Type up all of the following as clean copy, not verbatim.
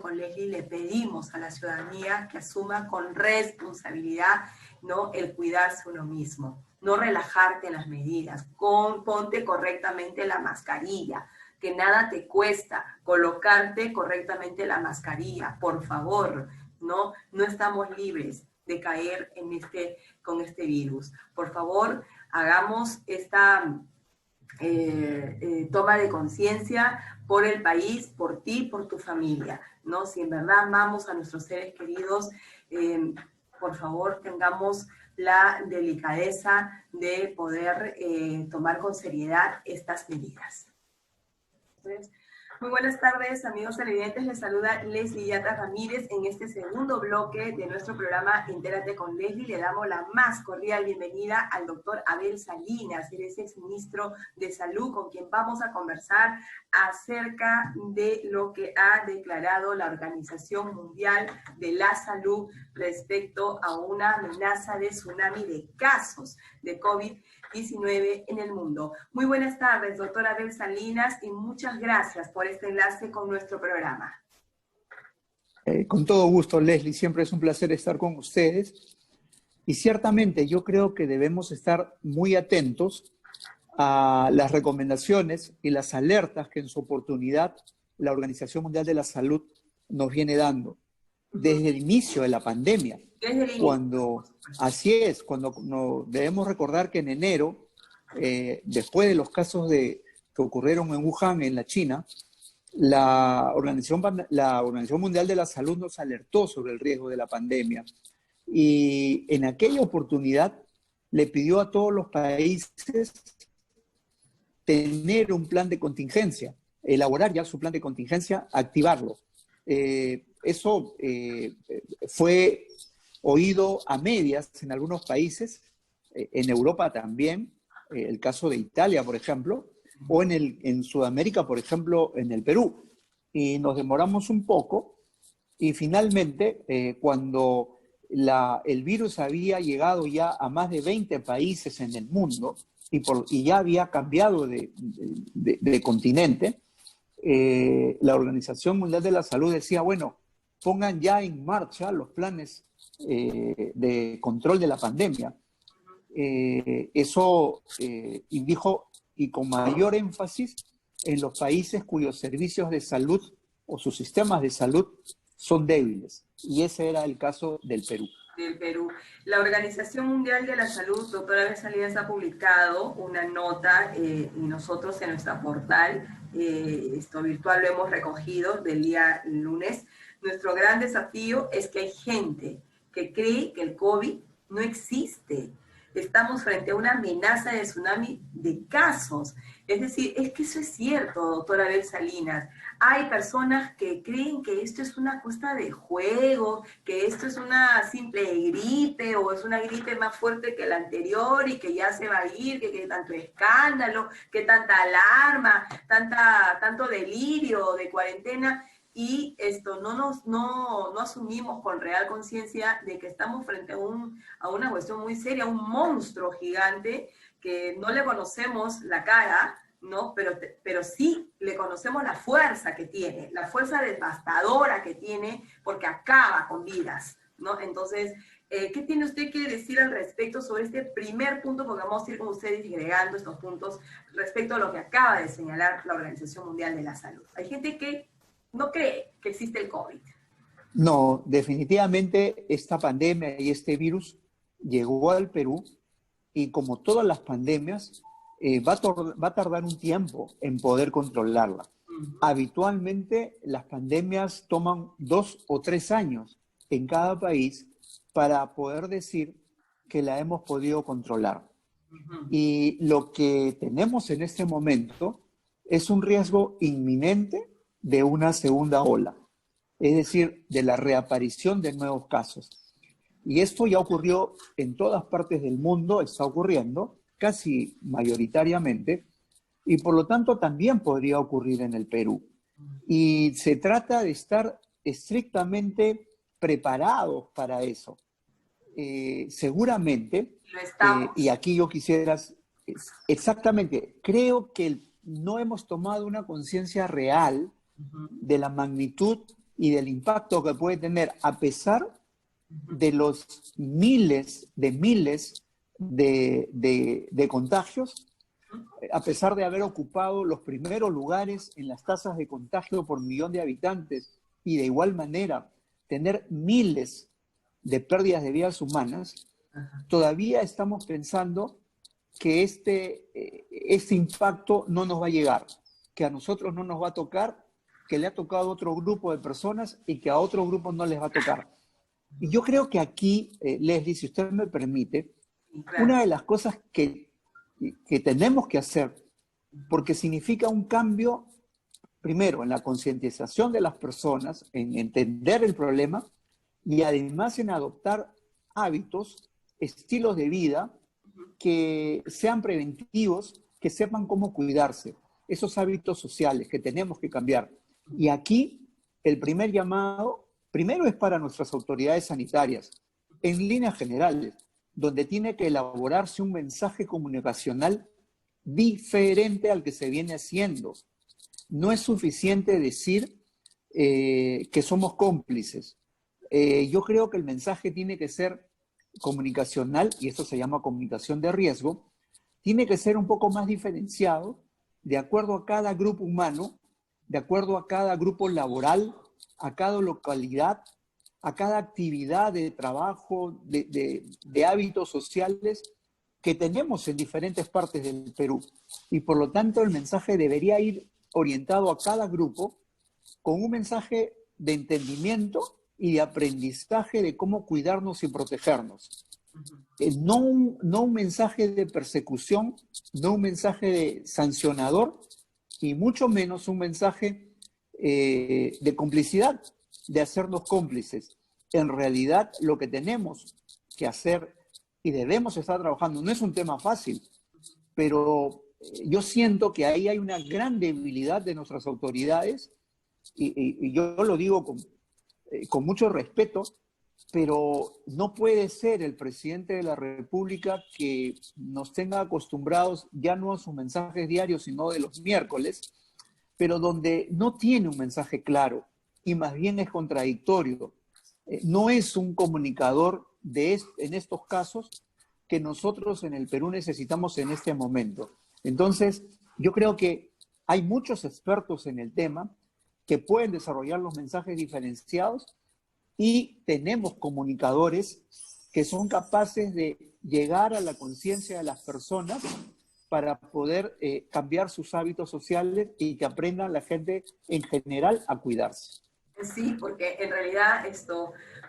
con Leslie le pedimos a la ciudadanía que asuma con responsabilidad, ¿no?, el cuidarse uno mismo, no relajarte en las medidas, ponte correctamente la mascarilla, que nada te cuesta colocarte correctamente la mascarilla, por favor, no estamos libres de caer con este virus. Por favor, hagamos esta toma de conciencia por el país, por ti, por tu familia, ¿no? Si en verdad amamos a nuestros seres queridos, por favor, tengamos la delicadeza de poder tomar con seriedad estas medidas. Entonces, muy buenas tardes, amigos televidentes. Les saluda Leslie Yata Ramírez. En este segundo bloque de nuestro programa Entérate con Leslie, le damos la más cordial bienvenida al doctor Abel Salinas. Él es exministro de Salud, con quien vamos a conversar acerca de lo que ha declarado la Organización Mundial de la Salud respecto a una amenaza de tsunami de casos de COVID-19 en el mundo. Muy buenas tardes, doctor Abel Salinas, y muchas gracias por este enlace con nuestro programa. Con todo gusto, Leslie, siempre es un placer estar con ustedes. Y ciertamente yo creo que debemos estar muy atentos a las recomendaciones y las alertas que en su oportunidad la Organización Mundial de la Salud nos viene dando desde el inicio de la pandemia. Así es, cuando debemos recordar que en enero, después de los casos que ocurrieron en Wuhan, en la China, la Organización Mundial de la Salud nos alertó sobre el riesgo de la pandemia. Y en aquella oportunidad le pidió a todos los países tener un plan de contingencia, elaborar ya su plan de contingencia, activarlo. Eso fue oído a medias en algunos países, en Europa también, el caso de Italia, por ejemplo, o en Sudamérica, por ejemplo, en el Perú. Y nos demoramos un poco y finalmente, cuando el virus había llegado ya a más de 20 países en el mundo y ya había cambiado de continente, la Organización Mundial de la Salud decía, bueno, pongan ya en marcha los planes de control de la pandemia. Eso dijo, y con mayor énfasis en los países cuyos servicios de salud o sus sistemas de salud son débiles. Y ese era el caso del Perú. Del Perú. La Organización Mundial de la Salud, doctora Abel Salinas, ha publicado una nota y nosotros en nuestra portal virtual lo hemos recogido del día lunes. Nuestro gran desafío es que hay gente que cree que el COVID no existe. Estamos frente a una amenaza de tsunami de casos. Es decir, es que eso es cierto, doctora Abel Salinas. Hay personas que creen que esto es una cosa de juego, que esto es una simple gripe o es una gripe más fuerte que la anterior y que ya se va a ir, que tanto escándalo, que tanta alarma, tanto delirio de cuarentena. Y esto no asumimos con real conciencia de que estamos frente a una cuestión muy seria, un monstruo gigante que no le conocemos la cara, ¿no? Pero sí le conocemos la fuerza que tiene, la fuerza devastadora que tiene, porque acaba con vidas, ¿no? Entonces, ¿qué tiene usted que decir al respecto sobre este primer punto? Porque vamos a ir con ustedes agregando estos puntos respecto a lo que acaba de señalar la Organización Mundial de la Salud. Hay gente que no cree que existe el COVID. No, definitivamente esta pandemia y este virus llegó al Perú y como todas las pandemias, va a tardar un tiempo en poder controlarla. Habitualmente las pandemias toman 2 o 3 años en cada país para poder decir que la hemos podido controlar. Y lo que tenemos en este momento es un riesgo inminente de una segunda ola, es decir, de la reaparición de nuevos casos. Y esto ya ocurrió en todas partes del mundo, está ocurriendo casi mayoritariamente, y por lo tanto también podría ocurrir en el Perú. Y se trata de estar estrictamente preparados para eso. Seguramente, y aquí yo quisiera, exactamente, creo que no hemos tomado una conciencia real de la magnitud y del impacto que puede tener, a pesar de los miles de contagios, a pesar de haber ocupado los primeros lugares en las tasas de contagio por millón de habitantes, y de igual manera tener miles de pérdidas de vidas humanas, todavía estamos pensando que este impacto no nos va a llegar, que a nosotros no nos va a tocar, que le ha tocado a otro grupo de personas y que a otro grupo no les va a tocar. Y yo creo que aquí, Leslie, si usted me permite, una de las cosas que tenemos que hacer, porque significa un cambio, primero, en la concientización de las personas, en entender el problema, y además en adoptar hábitos, estilos de vida que sean preventivos, que sepan cómo cuidarse, esos hábitos sociales que tenemos que cambiar. Y aquí el primer llamado, primero es para nuestras autoridades sanitarias, en líneas generales, donde tiene que elaborarse un mensaje comunicacional diferente al que se viene haciendo. No es suficiente decir que somos cómplices. Yo creo que el mensaje tiene que ser comunicacional, y esto se llama comunicación de riesgo, tiene que ser un poco más diferenciado de acuerdo a cada grupo humano, de acuerdo a cada grupo laboral, a cada localidad, a cada actividad de trabajo, de hábitos sociales que tenemos en diferentes partes del Perú. Y por lo tanto el mensaje debería ir orientado a cada grupo con un mensaje de entendimiento y de aprendizaje de cómo cuidarnos y protegernos. No un mensaje de persecución, no un mensaje de sancionador, y mucho menos un mensaje de complicidad, de hacernos cómplices. En realidad, lo que tenemos que hacer y debemos estar trabajando, no es un tema fácil, pero yo siento que ahí hay una gran debilidad de nuestras autoridades, y yo lo digo con mucho respeto, pero no puede ser el presidente de la República que nos tenga acostumbrados ya no a sus mensajes diarios, sino de los miércoles, pero donde no tiene un mensaje claro y más bien es contradictorio. No es un comunicador en estos casos que nosotros en el Perú necesitamos en este momento. Entonces, yo creo que hay muchos expertos en el tema que pueden desarrollar los mensajes diferenciados, y tenemos comunicadores que son capaces de llegar a la conciencia de las personas para poder cambiar sus hábitos sociales y que aprendan la gente en general a cuidarse. Sí, porque en realidad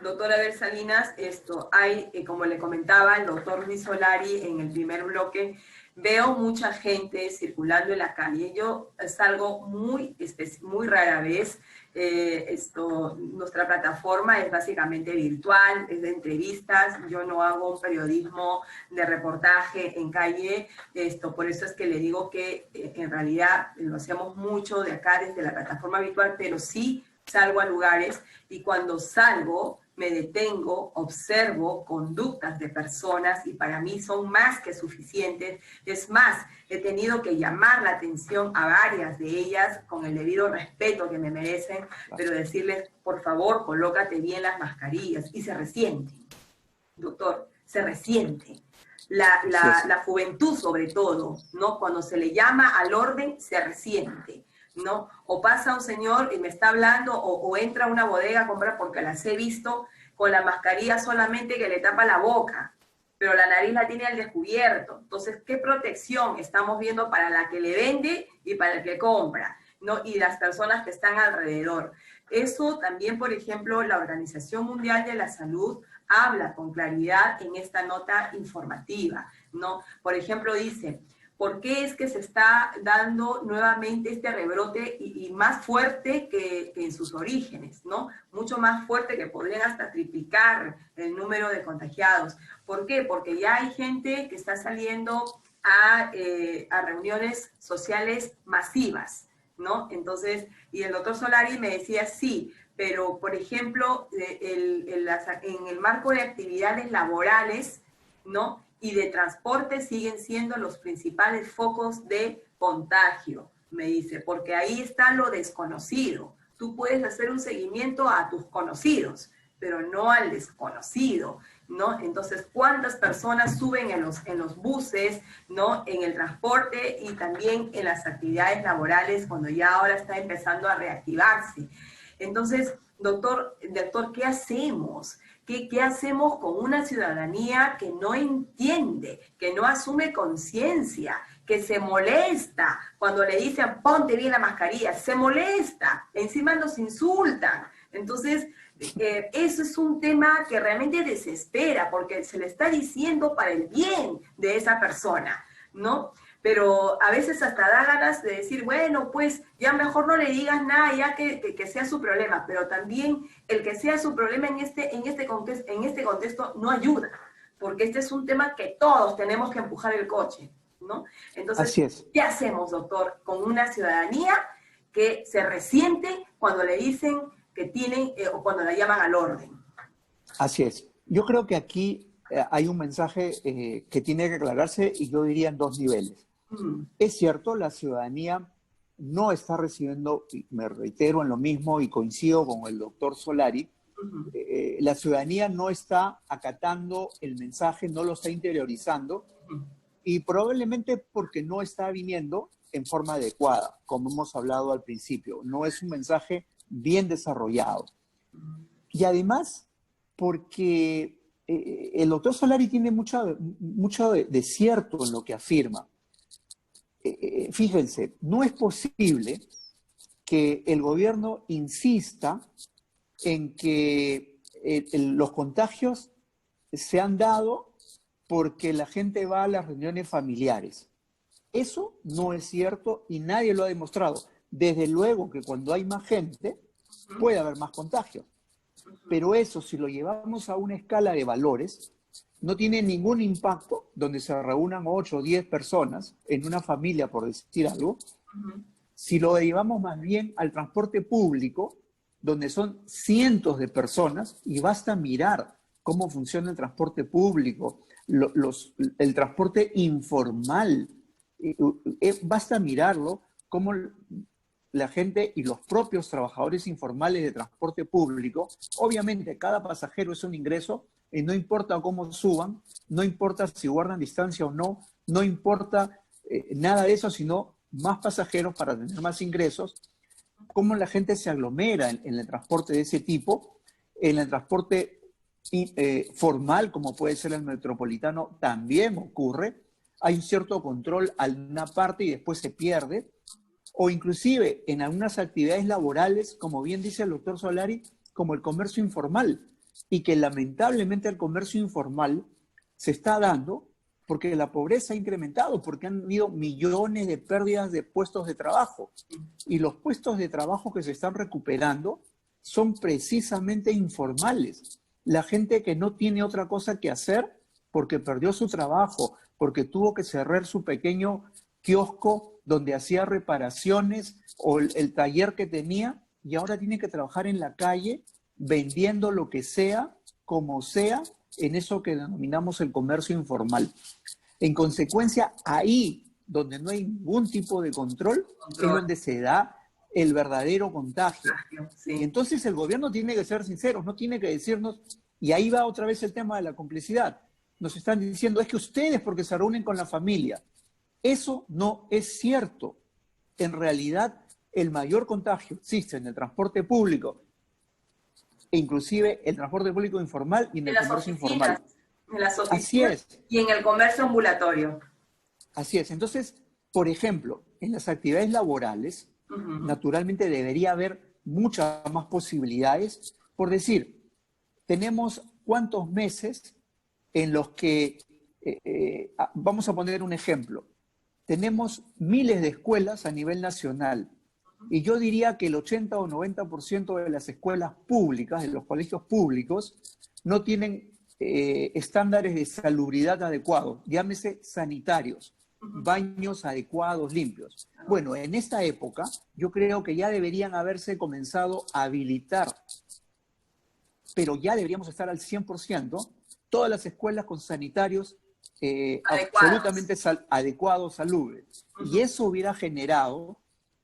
doctora Abel Salinas, hay, como le comentaba el doctor Luis Solari en el primer bloque, veo mucha gente circulando en la calle. Yo salgo muy rara vez. Nuestra plataforma es básicamente virtual, es de entrevistas. Yo no hago un periodismo de reportaje en calle. Por eso es que le digo que en realidad lo hacemos mucho de acá desde la plataforma virtual, pero sí salgo a lugares, y cuando salgo me detengo, observo conductas de personas y para mí son más que suficientes. Es más, he tenido que llamar la atención a varias de ellas con el debido respeto que me merecen, pero decirles, por favor, colócate bien las mascarillas, y se resienten, doctor, se resienten. La juventud sobre todo, ¿no? Cuando se le llama al orden, se resiente, ¿no? O pasa un señor y me está hablando, o entra a una bodega a comprar, porque las he visto con la mascarilla solamente que le tapa la boca, pero la nariz la tiene al descubierto. Entonces, ¿qué protección estamos viendo para la que le vende y para el que compra, ¿no? Y las personas que están alrededor? Eso también, por ejemplo, la Organización Mundial de la Salud habla con claridad en esta nota informativa, ¿no? Por ejemplo, dice, ¿por qué es que se está dando nuevamente este rebrote y más fuerte que en sus orígenes, ¿no? Mucho más fuerte, que podrían hasta triplicar el número de contagiados. ¿Por qué? Porque ya hay gente que está saliendo a reuniones sociales masivas, ¿no? Entonces, y el doctor Solari me decía, sí, pero por ejemplo, en el marco de actividades laborales, ¿no? Y de transporte siguen siendo los principales focos de contagio, me dice, porque ahí está lo desconocido. tú puedes hacer un seguimiento a tus conocidos, pero no al desconocido, ¿no? Entonces, ¿cuántas personas suben en los buses, ¿no? En el transporte y también en las actividades laborales cuando ya ahora está empezando a reactivarse? Entonces, doctor, ¿qué hacemos? ¿Qué hacemos con una ciudadanía que no entiende, que no asume conciencia, que se molesta cuando le dicen ponte bien la mascarilla? Se molesta, encima nos insultan. Entonces, eso es un tema que realmente desespera porque se le está diciendo para el bien de esa persona, ¿no? Pero a veces hasta da ganas de decir, bueno, pues ya mejor no le digas nada, ya que sea su problema, pero también el que sea su problema en este contexto no ayuda, porque este es un tema que todos tenemos que empujar el coche, ¿no? Entonces, Así es. ¿qué hacemos, doctor, con una ciudadanía que se resiente cuando le dicen que tienen o cuando la llaman al orden? Así es. Yo creo que aquí hay un mensaje que tiene que aclararse y yo diría en dos niveles. Es cierto, la ciudadanía no está recibiendo, y me reitero en lo mismo y coincido con el doctor Solari, la ciudadanía no está acatando el mensaje, no lo está interiorizando y probablemente porque no está viniendo en forma adecuada, como hemos hablado al principio. No es un mensaje bien desarrollado. Y además, porque el doctor Solari tiene mucho de cierto en lo que afirma. Fíjense, no es posible que el gobierno insista en que los contagios se han dado porque la gente va a las reuniones familiares. Eso no es cierto y nadie lo ha demostrado. Desde luego que cuando hay más gente puede haber más contagios. Pero eso, si lo llevamos a una escala de valores, no tiene ningún impacto donde se reúnan 8 o 10 personas en una familia, por decir algo. Si lo llevamos más bien al transporte público, donde son cientos de personas, y basta mirar cómo funciona el transporte público, el transporte informal, basta mirarlo, cómo la gente y los propios trabajadores informales de transporte público, obviamente cada pasajero es un ingreso y no importa cómo suban, no importa si guardan distancia o no, no importa nada de eso, sino más pasajeros para tener más ingresos, cómo la gente se aglomera en el transporte de ese tipo, en el transporte formal, como puede ser el metropolitano, también ocurre, hay un cierto control a una parte y después se pierde, o inclusive en algunas actividades laborales, como bien dice el doctor Solari, como el comercio informal, y que lamentablemente el comercio informal se está dando porque la pobreza ha incrementado, porque han habido millones de pérdidas de puestos de trabajo, y los puestos de trabajo que se están recuperando son precisamente informales. La gente que no tiene otra cosa que hacer porque perdió su trabajo, porque tuvo que cerrar su pequeño kiosco donde hacía reparaciones o el taller que tenía y ahora tiene que trabajar en la calle vendiendo lo que sea, como sea, en eso que denominamos el comercio informal. En consecuencia, ahí donde no hay ningún tipo de control, es donde se da el verdadero contagio. Sí. Y entonces el gobierno tiene que ser sincero, no tiene que decirnos, y ahí va otra vez el tema de la complicidad. Nos están diciendo, es que ustedes porque se reúnen con la familia. Eso no es cierto. En realidad, el mayor contagio existe en el transporte público, e inclusive el transporte público informal y en el comercio informal. En las oficinas Así es. Y en el comercio ambulatorio. Así es. Entonces, por ejemplo, en las actividades laborales, naturalmente debería haber muchas más posibilidades. Por decir, tenemos cuántos meses en los que, vamos a poner un ejemplo, tenemos miles de escuelas a nivel nacional y yo diría que el 80 o 90% de las escuelas públicas, de los colegios públicos, no tienen estándares de salubridad adecuados, llámese sanitarios, baños adecuados, limpios. Bueno, en esta época yo creo que ya deberían haberse comenzado a habilitar, pero ya deberíamos estar al 100%, todas las escuelas con sanitarios absolutamente adecuados, salubres. Y eso hubiera generado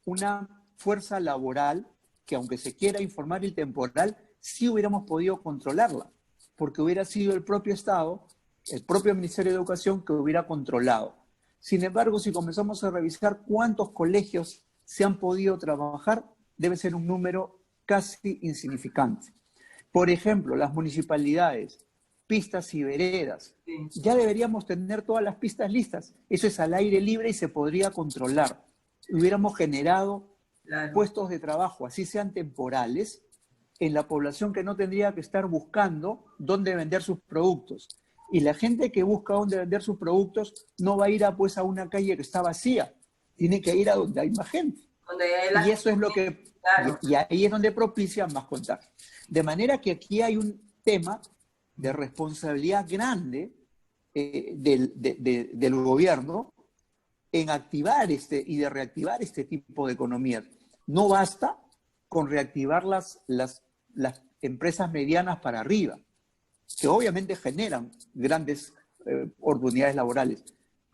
una fuerza laboral que aunque se quiera informar el temporal, sí hubiéramos podido controlarla, porque hubiera sido el propio Estado, el propio Ministerio de Educación que hubiera controlado. Sin embargo, si comenzamos a revisar cuántos colegios se han podido trabajar, debe ser un número casi insignificante. Por ejemplo, las municipalidades, pistas y veredas. Sí, Ya deberíamos tener todas las pistas listas. Eso es al aire libre y se podría controlar. Hubiéramos generado claro. puestos de trabajo, así sean temporales, en la población que no tendría que estar buscando dónde vender sus productos. Y la gente que busca dónde vender sus productos no va a ir pues, a una calle que está vacía, tiene que ir a donde hay más gente. Donde hay Y eso es lo que, claro. y ahí es donde propicia más contagios. De manera que aquí hay un tema de responsabilidad grande del gobierno en activar y de reactivar este tipo de economías. No basta con reactivar las empresas medianas para arriba, que obviamente generan grandes oportunidades laborales.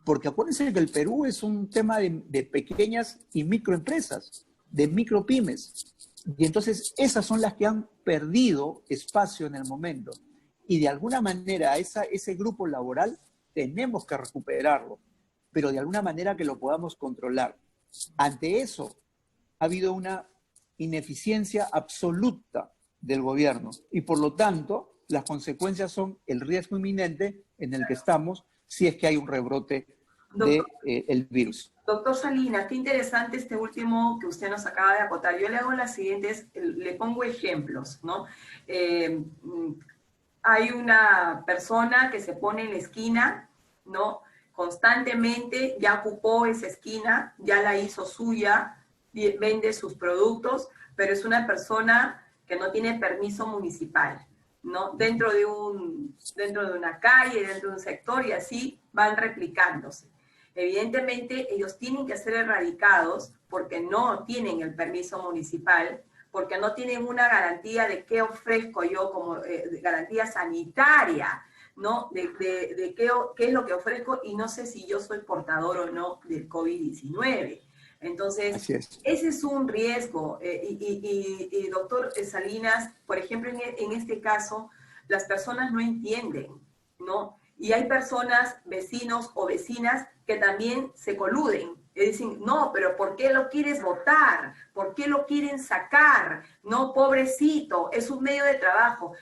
Porque acuérdense que el Perú es un tema de pequeñas y microempresas, de micropymes. Y entonces esas son las que han perdido espacio en el momento. Y de alguna manera ese grupo laboral tenemos que recuperarlo, pero de alguna manera que lo podamos controlar. Ante eso ha habido una ineficiencia absoluta del gobierno y por lo tanto las consecuencias son el riesgo inminente en el que estamos si es que hay un rebrote Doctor, del virus. doctor Salinas, qué interesante este último que usted nos acaba de acotar. Yo le hago las siguientes, le pongo ejemplos, ¿no? Eh, Hay una persona que se pone en la esquina, ¿no? Constantemente, ya ocupó esa esquina, ya la hizo suya, vende sus productos, pero es una persona que no tiene permiso municipal, ¿no? Dentro de una calle, dentro de un sector, y así van replicándose. Evidentemente, ellos tienen que ser erradicados porque no tienen el permiso municipal, porque no tienen una garantía de qué ofrezco yo como garantía sanitaria, ¿no? De qué es lo que ofrezco y no sé si yo soy portador o no del COVID-19. Entonces, Así es. ese es un riesgo. Y doctor Salinas, por ejemplo, en este caso, las personas no entienden, ¿no? Y hay personas, vecinos o vecinas, que también se coluden. Y dicen, no, pero ¿por qué lo quieres votar? ¿Por qué lo quieren sacar? No, pobrecito, es un medio de trabajo.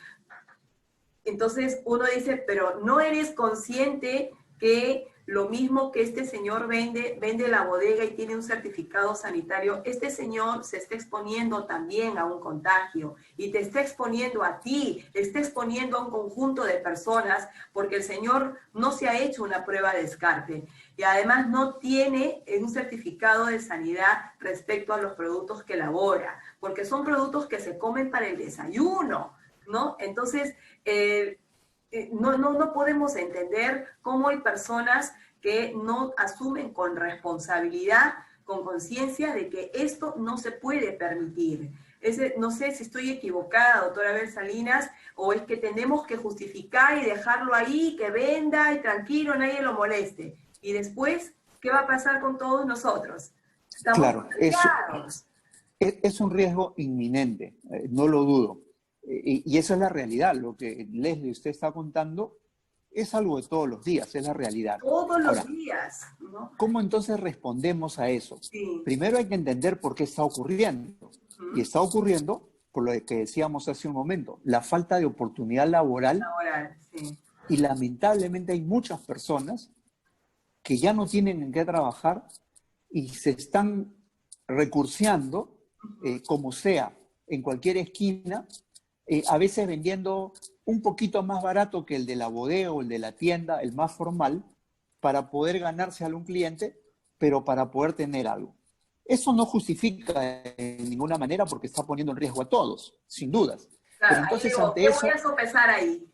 Entonces uno dice, pero no eres consciente que lo mismo que este señor vende la bodega y tiene un certificado sanitario, este señor se está exponiendo también a un contagio y te está exponiendo a ti, está exponiendo a un conjunto de personas porque el señor no se ha hecho una prueba de descarte y además no tiene un certificado de sanidad respecto a los productos que elabora, porque son productos que se comen para el desayuno, ¿no? Entonces, no podemos entender cómo hay personas que no asumen con responsabilidad, con conciencia de que esto no se puede permitir. No sé si estoy equivocada, doctora Abel Salinas, o es que tenemos que justificar y dejarlo ahí, que venda y tranquilo, nadie lo moleste. Y después, ¿qué va a pasar con todos nosotros? Estamos Claro, contagiados. es un riesgo inminente, no lo dudo. Y esa es la realidad. Lo que Leslie usted está contando es algo de todos los días, es la realidad. Todos los Ahora, días, ¿no? ¿cómo entonces respondemos a eso? Sí. Primero hay que entender por qué está ocurriendo. Y está ocurriendo por lo que decíamos hace un momento, la falta de oportunidad laboral. Laboral, sí. Y lamentablemente hay muchas personas que ya no tienen en qué trabajar y se están recurseando, como sea, en cualquier esquina, a veces vendiendo un poquito más barato que el de la bodega o el de la tienda, el más formal, para poder ganarse a algún cliente, pero para poder tener algo. Eso no justifica de ninguna manera porque está poniendo en riesgo a todos, sin dudas. Claro, Pero ahí entonces digo, ante ¿qué eso, voy a sopesar ahí?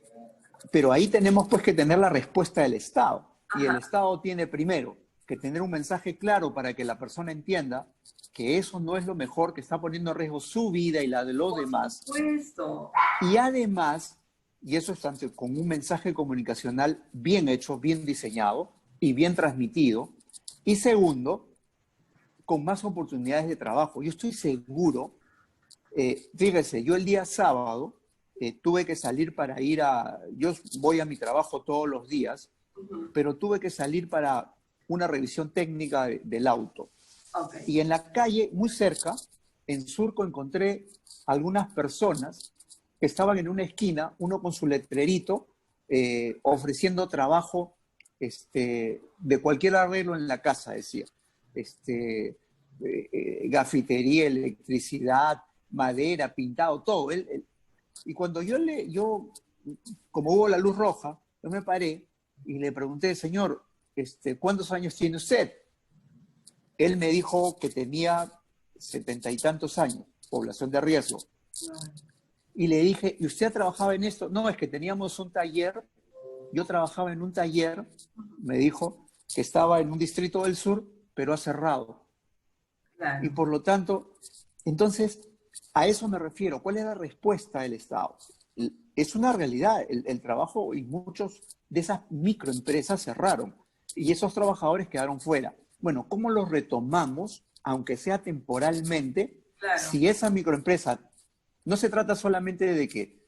pero ahí tenemos pues que tener la respuesta del Estado. Y el Ajá, Estado tiene primero que tener un mensaje claro para que la persona entienda que eso no es lo mejor, que está poniendo en riesgo su vida y la de los por demás. supuesto. Y además, y eso es con un mensaje comunicacional bien hecho, bien diseñado y bien transmitido. Y segundo, con más oportunidades de trabajo. Yo estoy seguro Fíjese, yo el día sábado tuve que salir para ir a... Yo voy a mi trabajo todos los días, pero tuve que salir para una revisión técnica del auto. Okay. Y en la calle, muy cerca, en Surco, encontré algunas personas que estaban en una esquina, uno con su letrerito, ofreciendo trabajo de cualquier arreglo en la casa, decía. Gafitería, electricidad, madera, pintado, todo. Y cuando yo, como hubo la luz roja, yo me paré y le pregunté, señor, ¿cuántos años tiene usted? Él me dijo que tenía 70 y tantos años, población de riesgo. Y le dije, ¿y usted trabajaba en esto? No, es que teníamos un taller, yo trabajaba en un taller, me dijo, que estaba en un distrito del sur, pero ha cerrado. Claro. Y por lo tanto, entonces, a eso me refiero. ¿Cuál es la respuesta del Estado? Es una realidad. El trabajo y muchos de esas microempresas cerraron y esos trabajadores quedaron fuera. Bueno, ¿cómo los retomamos, aunque sea temporalmente, Claro. si esa microempresa, no se trata solamente de que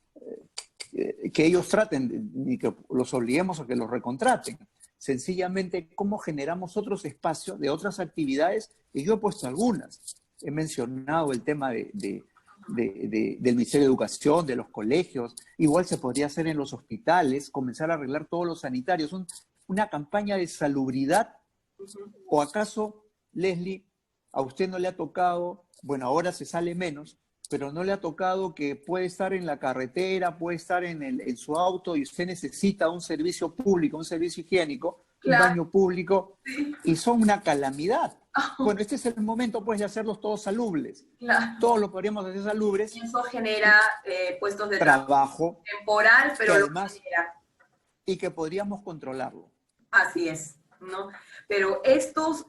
ellos traten, ni que los obliguemos a que los recontraten, sencillamente cómo generamos otros espacios de otras actividades, y yo he puesto algunas. He mencionado el tema del Ministerio de Educación, de los colegios, igual se podría hacer en los hospitales, comenzar a arreglar todos los sanitarios, una campaña de salubridad. ¿O acaso, Leslie, a usted no le ha tocado, bueno, ahora se sale menos, pero no le ha tocado que puede estar en la carretera, puede estar en su auto y usted necesita un servicio público, un servicio higiénico, Claro. un baño público, Sí. y son una calamidad? Bueno, este es el momento, pues, de hacerlos todos salubles. Claro. Todos lo podríamos hacer salubres. Y eso genera puestos de trabajo temporal, pero que lo además, genera. y que podríamos controlarlo. Así es, ¿no? Pero estos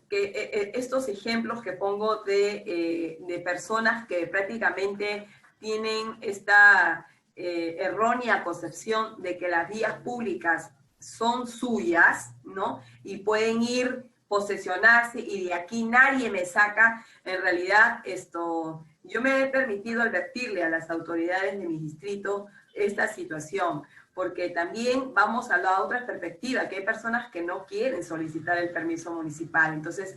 ejemplos que pongo de personas que prácticamente tienen esta errónea concepción de que las vías públicas son suyas, ¿no? Y pueden ir, posesionarse y de aquí nadie me saca. En realidad, yo me he permitido advertirle a las autoridades de mi distrito esta situación, porque también vamos a la otra perspectiva, que hay personas que no quieren solicitar el permiso municipal. Entonces,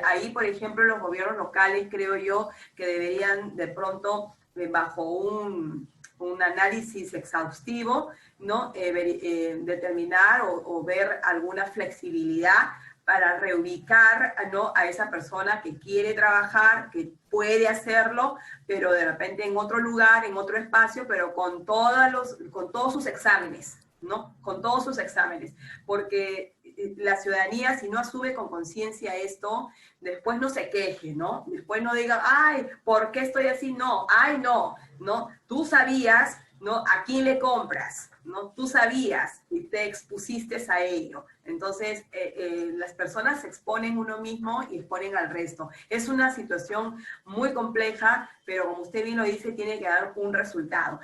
ahí, por ejemplo, los gobiernos locales, creo yo, que deberían de pronto, bajo un análisis exhaustivo, ¿no? Determinar o ver alguna flexibilidad para reubicar, ¿no?, a esa persona que quiere trabajar, que puede hacerlo, pero de repente en otro lugar, en otro espacio, pero con todos sus exámenes, ¿no? Con todos sus exámenes. Porque la ciudadanía, si no asume con conciencia esto, después no se queje, ¿no? Después no diga, ay, ¿por qué estoy así? No, ay, no, ¿no? Tú sabías, ¿no?, a quién le compras, ¿no? Tú sabías y te expusiste a ello. Entonces, las personas se exponen uno mismo y exponen al resto. Es una situación muy compleja, pero como usted bien lo dice, tiene que dar un resultado.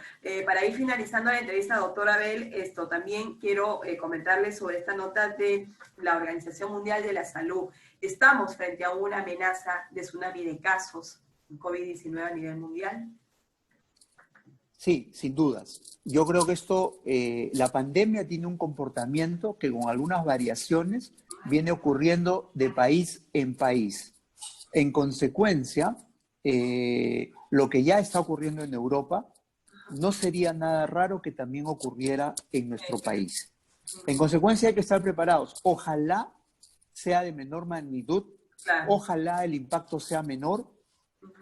Para ir finalizando la entrevista, doctora Abel, también quiero comentarles sobre esta nota de la Organización Mundial de la Salud. Estamos frente a una amenaza de tsunami de casos de COVID-19 a nivel mundial. Sí, sin dudas. Yo creo que la pandemia tiene un comportamiento que con algunas variaciones viene ocurriendo de país en país. En consecuencia, lo que ya está ocurriendo en Europa no sería nada raro que también ocurriera en nuestro país. En consecuencia, hay que estar preparados. Ojalá sea de menor magnitud, Claro. ojalá el impacto sea menor.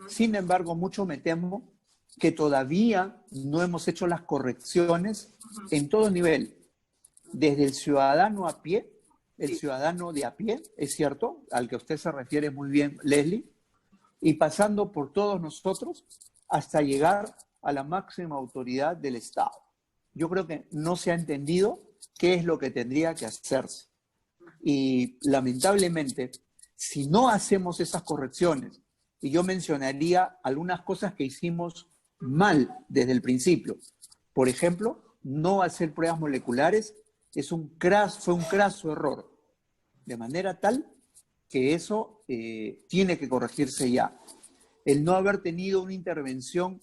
Sin embargo, mucho me temo que todavía no hemos hecho las correcciones en todo nivel, desde el ciudadano a pie, el ciudadano de a pie, es cierto, al que usted se refiere muy bien, Leslie, y pasando por todos nosotros hasta llegar a la máxima autoridad del Estado. Yo creo que no se ha entendido qué es lo que tendría que hacerse. Y lamentablemente, si no hacemos esas correcciones, y yo mencionaría algunas cosas que hicimos mal desde el principio. Por ejemplo, no hacer pruebas moleculares fue un craso error, de manera tal que eso tiene que corregirse ya. el no haber tenido una intervención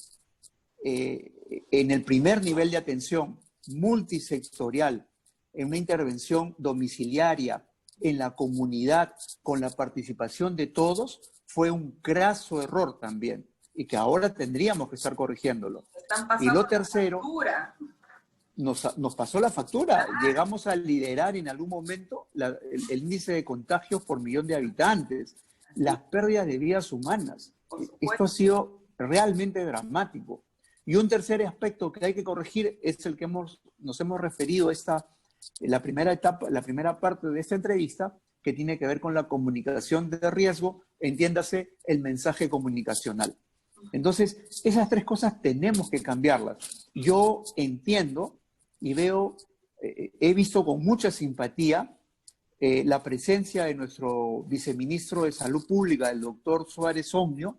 en el primer nivel de atención multisectorial, en una intervención domiciliaria, en la comunidad, con la participación de todos, fue un graso error también, y que ahora tendríamos que estar corrigiéndolo. Están Y pasando lo tercero, la factura. nos pasó la factura. Llegamos a liderar en algún momento el índice de contagios por millón de habitantes, las pérdidas de vidas humanas. Esto ha sido realmente dramático. Y un tercer aspecto que hay que corregir es el que nos hemos referido la primera etapa, la primera parte de esta entrevista, que tiene que ver con la comunicación de riesgo, entiéndase el mensaje comunicacional. Entonces, esas tres cosas tenemos que cambiarlas. Yo entiendo y he visto con mucha simpatía la presencia de nuestro viceministro de Salud Pública, el doctor Suárez Ognio,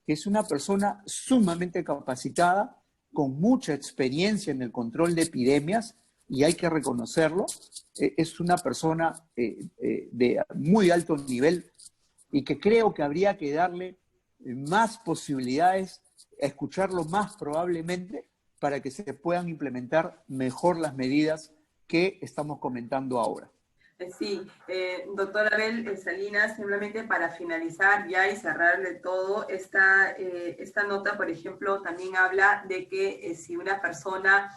que es una persona sumamente capacitada, con mucha experiencia en el control de epidemias, y hay que reconocerlo. Es una persona de muy alto nivel y que creo que habría que darle más posibilidades, a escucharlo más probablemente, para que se puedan implementar mejor las medidas que estamos comentando ahora. Sí, doctora Abel Salinas, simplemente para finalizar ya y cerrarle todo, esta nota, por ejemplo, también habla de que si una persona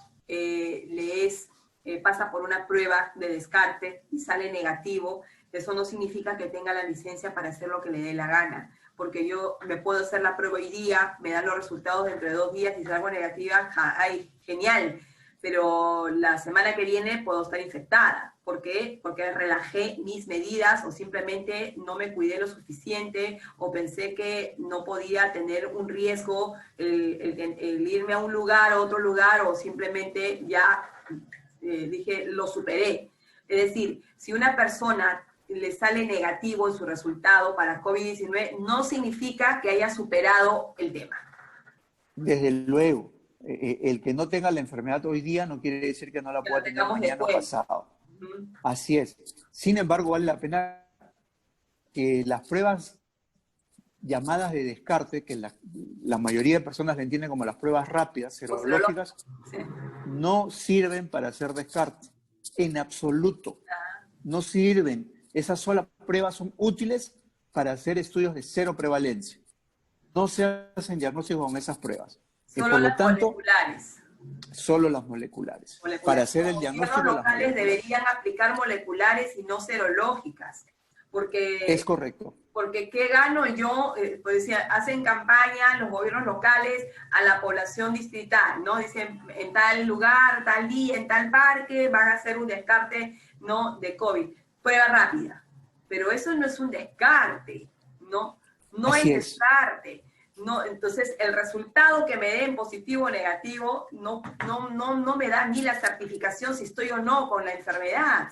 pasa por una prueba de descarte y sale negativo, eso no significa que tenga la licencia para hacer lo que le dé la gana, porque yo me puedo hacer la prueba hoy día, me dan los resultados dentro de 2 días y salgo negativa, ¡ay, genial! Pero la semana que viene puedo estar infectada. ¿Por qué? Porque relajé mis medidas o simplemente no me cuidé lo suficiente o pensé que no podía tener un riesgo el irme a un lugar, a otro lugar, o simplemente ya dije, lo superé. Es decir, si una persona le sale negativo en su resultado para COVID-19, no significa que haya superado el tema. Desde luego. El que no tenga la enfermedad hoy día no quiere decir que no la pueda tener mañana o pasado. Así es. Sin embargo, vale la pena que las pruebas llamadas de descarte, que la mayoría de personas le entienden como las pruebas rápidas, serológicas, no sirven para hacer descarte. En absoluto. No sirven. Esas solas pruebas son útiles para hacer estudios de cero prevalencia. No se hacen diagnósticos con esas pruebas. Solo las moleculares. Solo las moleculares. Para hacer el diagnóstico. Los locales deberían aplicar moleculares y no serológicas. Porque, es correcto. Porque ¿qué gano yo? Pues hacen campaña los gobiernos locales a la población distrital, ¿no? Dicen, en tal lugar, tal día, en tal parque, van a hacer un descarte, ¿no?, de COVID. Prueba rápida. Pero eso no es un descarte, ¿no? No es descarte. No, entonces, el resultado que me den positivo o negativo no me da ni la certificación si estoy o no con la enfermedad.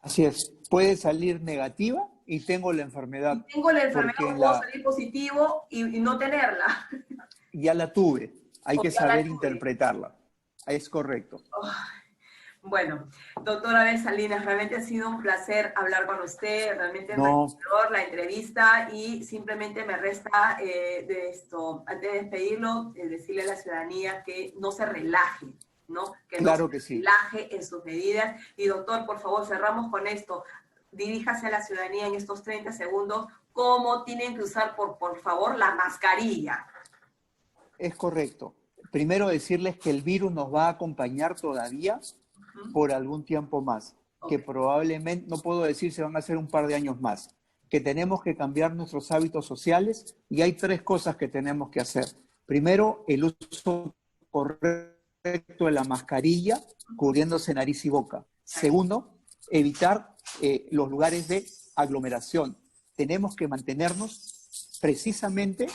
Así es. Puede salir negativa y tengo la enfermedad. Y tengo la enfermedad, puedo salir positivo y no tenerla. Ya la tuve. Hay que saber interpretarla. Es correcto. Bueno, doctora Abel Salinas, realmente ha sido un placer hablar con usted, realmente enriquecedor la entrevista, y simplemente me resta antes de despedirlo, decirle a la ciudadanía que no se relaje, ¿no? Que claro no se relaje en sus medidas. Y doctor, por favor, cerramos con esto. Diríjase a la ciudadanía en estos 30 segundos cómo tienen que usar, por favor, la mascarilla. Es correcto. Primero decirles que el virus nos va a acompañar todavía por algún tiempo más, que probablemente, no puedo decir se van a hacer un par de años más, que tenemos que cambiar nuestros hábitos sociales, y hay 3 cosas que tenemos que hacer. Primero, el uso correcto de la mascarilla, cubriéndose nariz y boca. Segundo, evitar los lugares de aglomeración. Tenemos que mantenernos precisamente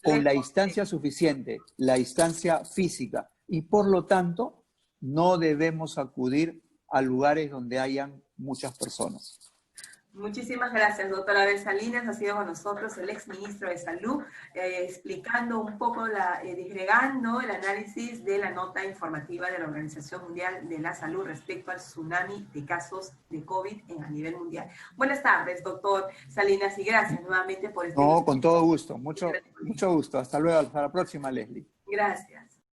con la distancia suficiente, la distancia física, y por lo tanto no debemos acudir a lugares donde hayan muchas personas. Muchísimas gracias, doctora Abel Salinas. Ha sido con nosotros el exministro de Salud, explicando un poco, disgregando el análisis de la nota informativa de la Organización Mundial de la Salud respecto al tsunami de casos de COVID a nivel mundial. Buenas tardes, doctor Salinas, y gracias nuevamente por este... No, con todo gusto. Mucho gusto. Hasta luego. Hasta la próxima, Leslie. Gracias.